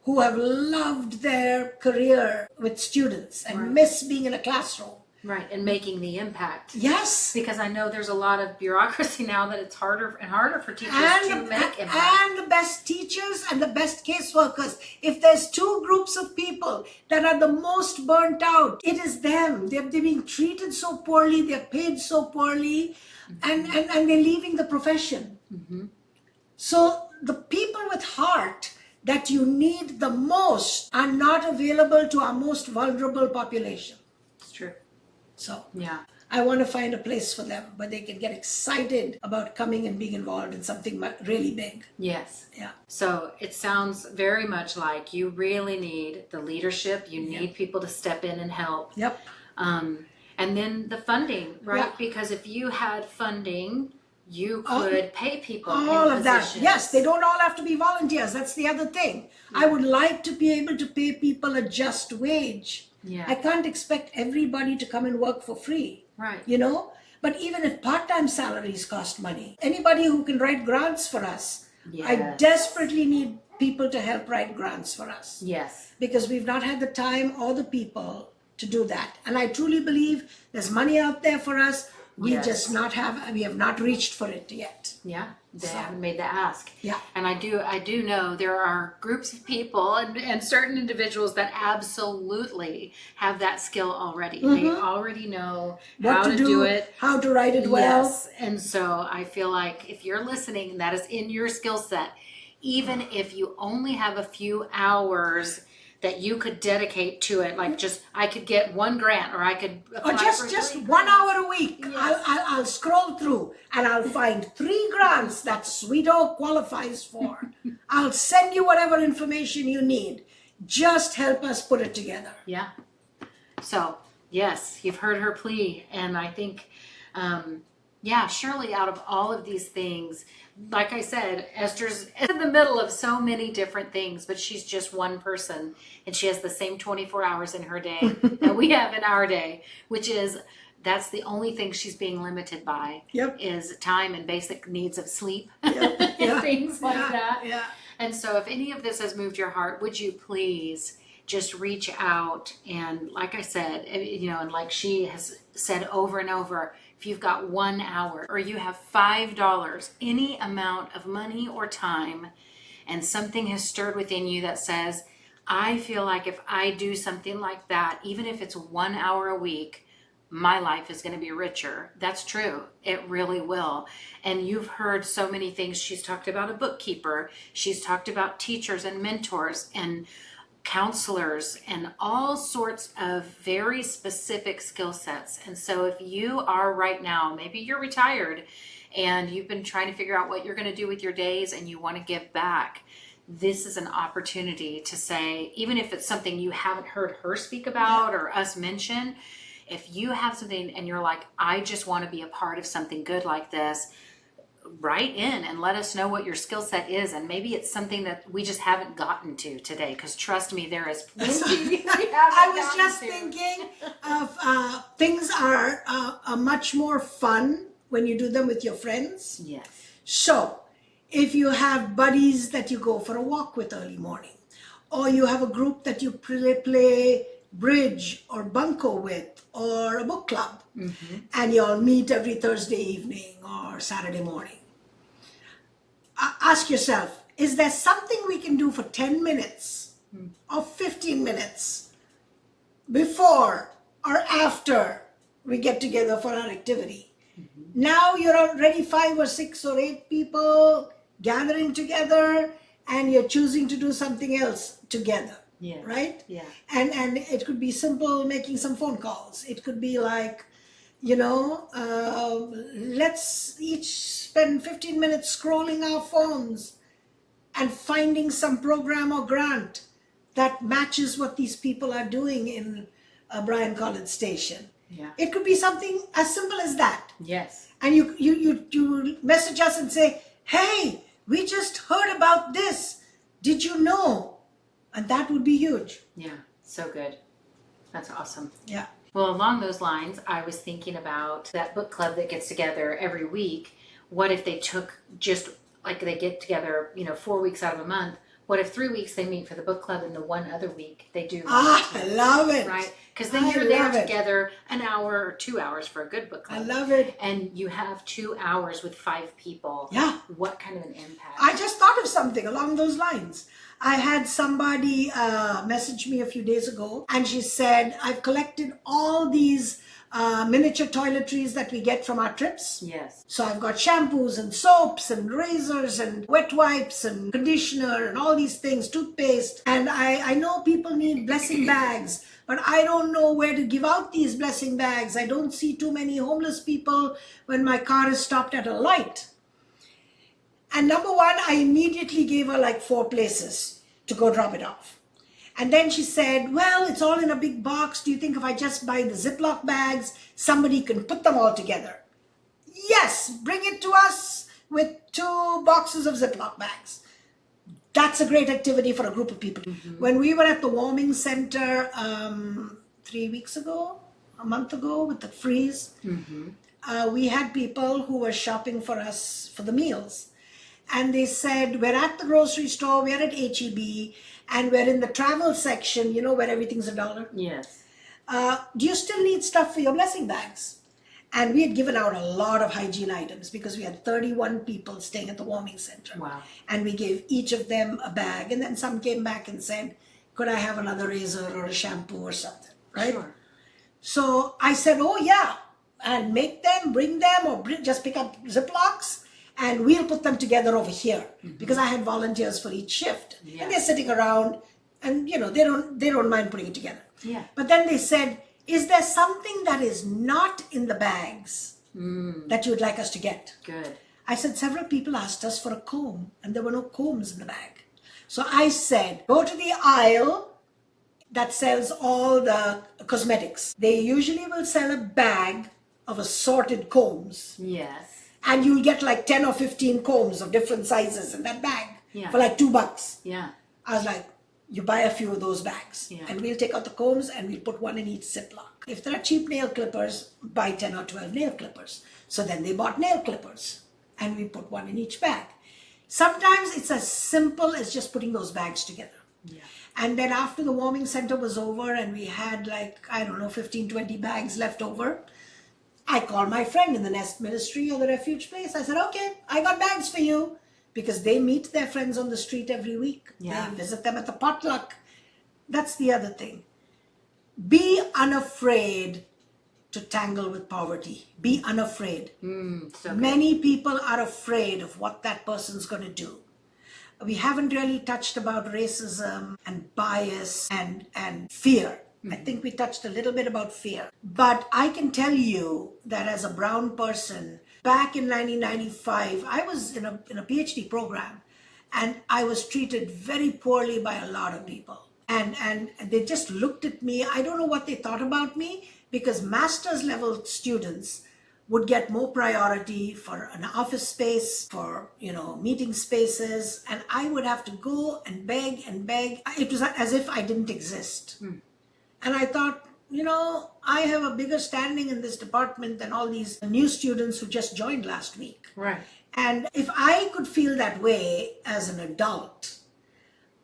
who have loved their career with students and miss being in a classroom. Right, and making the impact. Yes. Because I know there's a lot of bureaucracy now that it's harder and harder for teachers to make impact. And the best teachers and the best caseworkers. If there's two groups of people that are the most burnt out, it is them. They're being treated so poorly, they're paid so poorly, and they're leaving the profession. So the people with heart that you need the most are not available to our most vulnerable population. It's true. So yeah, I want to find a place for them where they can get excited about coming and being involved in something really big. Yes. Yeah. So it sounds very much like you really need the leadership. You need people to step in and help. Yep. And then the funding, right? Yeah. Because if you had funding, you could pay people all in of that. positions. Yes, they don't all have to be volunteers. That's the other thing. I would like to be able to pay people a just wage. Yeah. I can't expect everybody to come and work for free. Right. But even if part-time salaries cost money, anybody who can write grants for us, I desperately need people to help write grants for us. Yes. Because we've not had the time or the people to do that. And I truly believe there's money out there for us. We have not reached for it yet. Yeah, they haven't made the ask. Yeah. And I do know there are groups of people and certain individuals that absolutely have that skill already. They already know how to do it, how to write it well. Yes. And so I feel like if you're listening and that is in your skill set, even if you only have a few hours that you could dedicate to it, like just I could get one grant or I could apply Or just 1 hour a week. Yes. I'll scroll through and I'll find 3 grants that Sweeto qualifies for. I'll send you whatever information you need. Just help us put it together. Yeah. So yes, you've heard her plea, and I think surely out of all of these things, like I said, Esther's in the middle of so many different things, but she's just one person and she has the same 24 hours in her day that we have in our day, which is, that's the only thing she's being limited by is time and basic needs of sleep and things like that. Yeah. And so if any of this has moved your heart, would you please just reach out? And like I said, and like she has said over and over, if you've got 1 hour or you have $5, any amount of money or time, and something has stirred within you that says, I feel like if I do something like that, even if it's 1 hour a week, my life is going to be richer. That's true. It really will. And you've heard so many things. She's talked about a bookkeeper. She's talked about teachers and mentors and counselors and all sorts of very specific skill sets. And so if you are right now, maybe you're retired and you've been trying to figure out what you're going to do with your days and you want to give back, this is an opportunity to say, even if it's something you haven't heard her speak about or us mention, if you have something and you're like, I just want to be a part of something good like this, write in and let us know what your skill set is. And maybe it's something that we just haven't gotten to today, because trust me, there is plenty. I was just thinking of things are much more fun when you do them with your friends. Yes. So if you have buddies that you go for a walk with early morning, or you have a group that you play bridge or bunco with, or a book club, and you all meet every Thursday evening or Saturday morning, ask yourself, is there something we can do for 10 minutes or 15 minutes before or after we get together for our activity? Now you're already 5 or 6 or 8 people gathering together, and you're choosing to do something else together. Yeah. Right? Yeah. And it could be simple, making some phone calls. It could be like, let's each spend 15 minutes scrolling our phones and finding some program or grant that matches what these people are doing in Bryan College Station. Yeah. It could be something as simple as that. Yes. And you message us and say, hey, we just heard about this. Did you know? And that would be huge. Yeah. So good. That's awesome. Yeah. Well, along those lines, I was thinking about that book club that gets together every week. What if they took just like they get together, 4 weeks out of a month? What if 3 weeks they meet for the book club and the one other week they do? I love it. Right? Because then I you're there love it. together an hour or 2 hours for a good book I club. love it. And you have 2 hours with 5 people. Yeah. What kind of an impact? I just thought of something along those lines. I had somebody message me a few days ago, and she said, I've collected all these miniature toiletries that we get from our trips. Yes. So I've got shampoos and soaps and razors and wet wipes and conditioner and all these things, toothpaste. And I know people need blessing bags, but I don't know where to give out these blessing bags. I don't see too many homeless people when my car is stopped at a light. And number one, I immediately gave her like 4 places to go drop it off. And then she said, well, it's all in a big box. Do you think if I just buy the Ziploc bags, somebody can put them all together? Yes, bring it to us with 2 boxes of Ziploc bags. That's a great activity for a group of people. When we were at the warming center 3 weeks ago, a month ago with the freeze, we had people who were shopping for us for the meals. And they said, we're at the grocery store, we're at H-E-B, and we're in the travel section, where everything's $1. Yes. Do you still need stuff for your blessing bags? And we had given out a lot of hygiene items because we had 31 people staying at the warming center. Wow. And we gave each of them a bag. And then some came back and said, could I have another razor or a shampoo or something, right? Sure. So I said, oh yeah, and make them, bring them, or just pick up Ziplocs, and we'll put them together over here, because I had volunteers for each shift. Yeah. And they're sitting around, and they don't mind putting it together. Yeah. But then they said, is there something that is not in the bags that you would like us to get? Good. I said, several people asked us for a comb, and there were no combs in the bag. So I said, go to the aisle that sells all the cosmetics. They usually will sell a bag of assorted combs. Yes. And you'll get like 10 or 15 combs of different sizes in that bag for like $2. Yeah. I was like, you buy a few of those bags, and we'll take out the combs and we'll put one in each Ziploc. If there are cheap nail clippers, buy 10 or 12 nail clippers. So then they bought nail clippers, and we put one in each bag. Sometimes it's as simple as just putting those bags together. Yeah. And then after the warming center was over and we had 15, 20 bags left over, I called my friend in the Nest Ministry or the Refuge Place. I said, okay, I got bags for you, because they meet their friends on the street every week. Yeah. They visit them at the potluck. That's the other thing. Be unafraid to tangle with poverty. Be unafraid. So good. Many people are afraid of what that person's going to do. We haven't really touched about racism and bias and fear. I think we touched a little bit about fear. But I can tell you that as a brown person, back in 1995, I was in a PhD program, and I was treated very poorly by a lot of people. And they just looked at me. I don't know what they thought about me, because master's level students would get more priority for an office space, for, meeting spaces, and I would have to go and beg and beg. It was as if I didn't exist. And I thought, I have a bigger standing in this department than all these new students who just joined last week. Right. And if I could feel that way as an adult,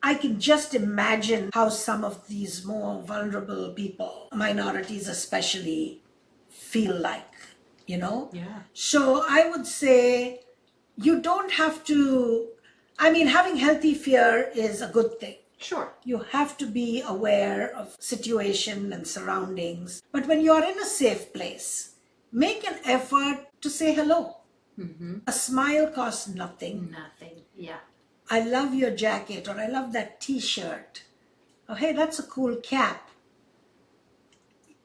I can just imagine how some of these more vulnerable people, minorities especially, feel like, Yeah. So I would say you don't have to, having healthy fear is a good thing. Sure. You have to be aware of situation and surroundings. But when you're in a safe place, make an effort to say hello. A smile costs nothing. Nothing. Yeah. I love your jacket, or I love that t-shirt. Oh, hey, that's a cool cap.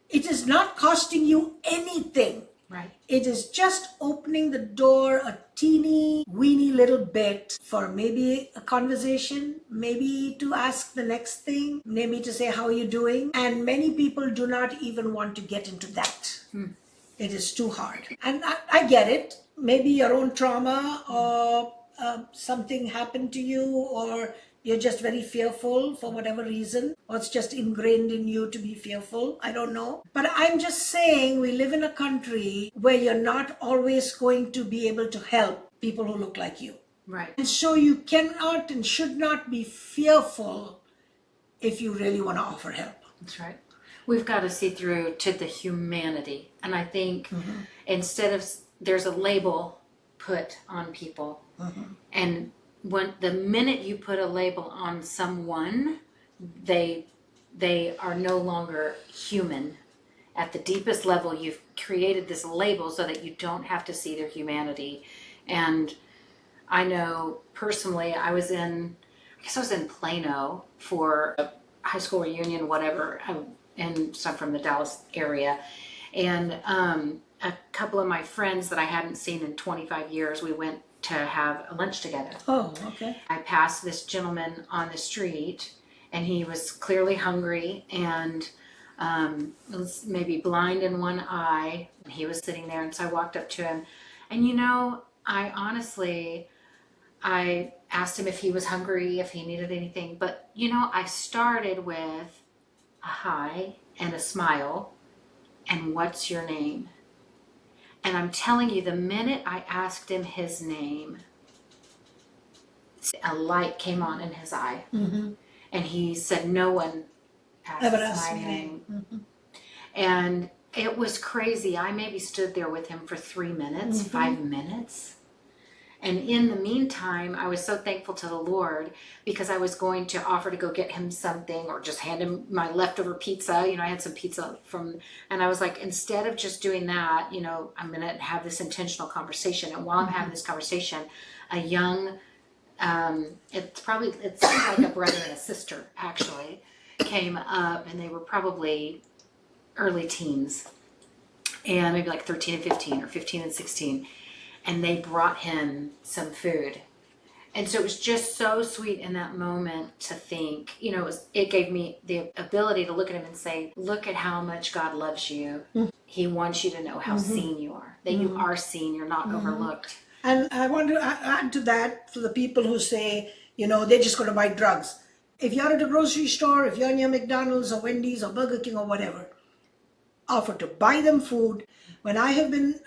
It is not costing you anything. Right. It is just opening the door a teeny weeny little bit for maybe a conversation, maybe to ask the next thing, maybe to say, how are you doing? And many people do not even want to get into that. It is too hard. And I get it. Maybe your own trauma, or something happened to you, or you're just very fearful for whatever reason, or it's just ingrained in you to be fearful. I don't know. But I'm just saying, we live in a country where you're not always going to be able to help people who look like you. Right. And so you cannot and should not be fearful if you really want to offer help. That's right. We've got to see through to the humanity. And I think instead of, there's a label put on people. And when the minute you put a label on someone, they are no longer human. At the deepest level, you've created this label so that you don't have to see their humanity. And I know personally, I was in Plano for a high school reunion, whatever, and so I'm from the Dallas area. And a couple of my friends that I hadn't seen in 25 years, we went to have a lunch together. Oh, okay. I passed this gentleman on the street, and he was clearly hungry and was maybe blind in one eye. And he was sitting there, and so I walked up to him, and I asked him if he was hungry, if he needed anything, but I started with a hi and a smile, and what's your name? And I'm telling you, the minute I asked him his name, a light came on in his eye. And he said, no one asked my name. And it was crazy. I maybe stood there with him for 3 minutes, 5 minutes. And in the meantime, I was so thankful to the Lord, because I was going to offer to go get him something, or just hand him my leftover pizza. I had some pizza and I was like, instead of just doing that, I'm going to have this intentional conversation. And while I'm having this conversation, a young, it seems like a brother and a sister actually came up, and they were probably early teens, and maybe like 13 and 15 or 15 and 16. And they brought him some food. And so it was just so sweet in that moment to think, it gave me the ability to look at him and say, look at how much God loves you. He wants you to know how seen you are, that you are seen, you're not overlooked. And I want to add to that, for the people who say, they're just going to buy drugs. If you're at a grocery store, if you're near McDonald's or Wendy's or Burger King or whatever, offer to buy them food. When I have been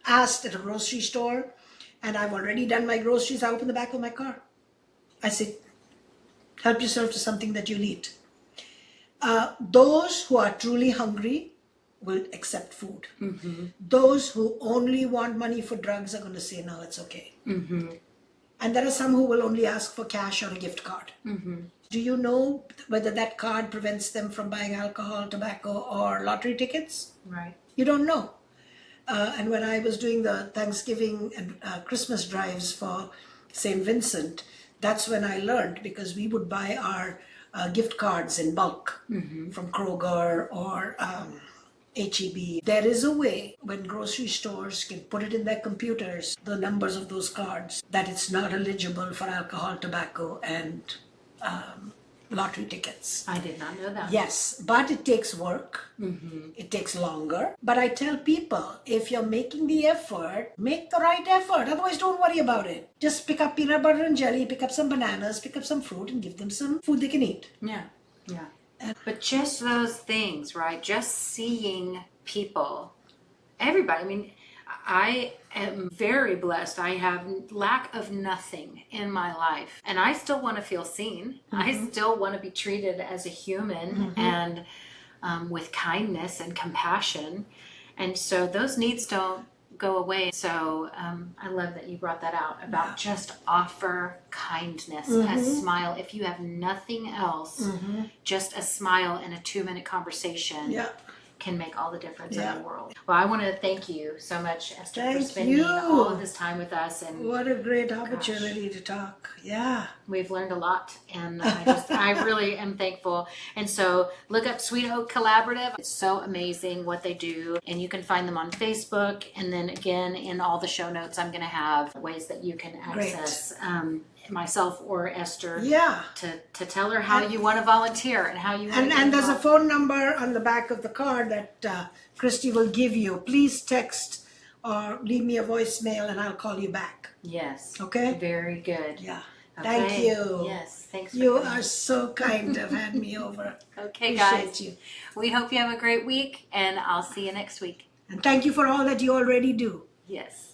asked at a grocery store, and I've already done my groceries, I open the back of my car. I say, help yourself to something that you'll eat. Those who are truly hungry, will accept food. Those who only want money for drugs are going to say, no, it's okay. And there are some who will only ask for cash or a gift card. Do you know whether that card prevents them from buying alcohol, tobacco, or lottery tickets? Right. You don't know. And when I was doing the Thanksgiving and Christmas drives for St. Vincent, that's when I learned, because we would buy our gift cards in bulk from Kroger or HEB. There is a way when grocery stores can put it in their computers, the numbers of those cards, that it's not eligible for alcohol, tobacco, and lottery tickets. I did not know that. Yes, but it takes work. It takes longer. But I tell people, if you're making the effort, make the right effort. Otherwise, don't worry about it. Just pick up peanut butter and jelly, pick up some bananas, pick up some fruit, and give them some food they can eat. Yeah, yeah. But just those things, right? Just seeing people, everybody. I mean, I am very blessed. I have lack of nothing in my life, and I still want to feel seen. I still want to be treated as a human and with kindness and compassion. And so those needs don't go away. So I love that you brought that out about just offer kindness, a smile. If you have nothing else, just a smile and a 2-minute conversation can make all the difference in the world. Well, I want to thank you so much, Esther, for Thank spending you. all of this time with us. And What a great opportunity to talk. Yeah. we've learned a lot, and I really am thankful. And so look up Sweet Oak Collaborative. It's so amazing what they do, and you can find them on Facebook. And then again, in all the show notes, I'm going to have ways that you can access myself or Esther Yeah. to tell her how you want to volunteer and how you want to get And there's a involved. phone number on the back of the card that Christy will give you. Please text or leave me a voicemail and I'll call you back. Yes. Okay? Very good. Yeah. Okay. Thank you. Yes. Thanks for You coming. are so kind to have had me over. Okay, Appreciate guys. you. We hope you have a great week, and I'll see you next week. And thank you for all that you already do. Yes.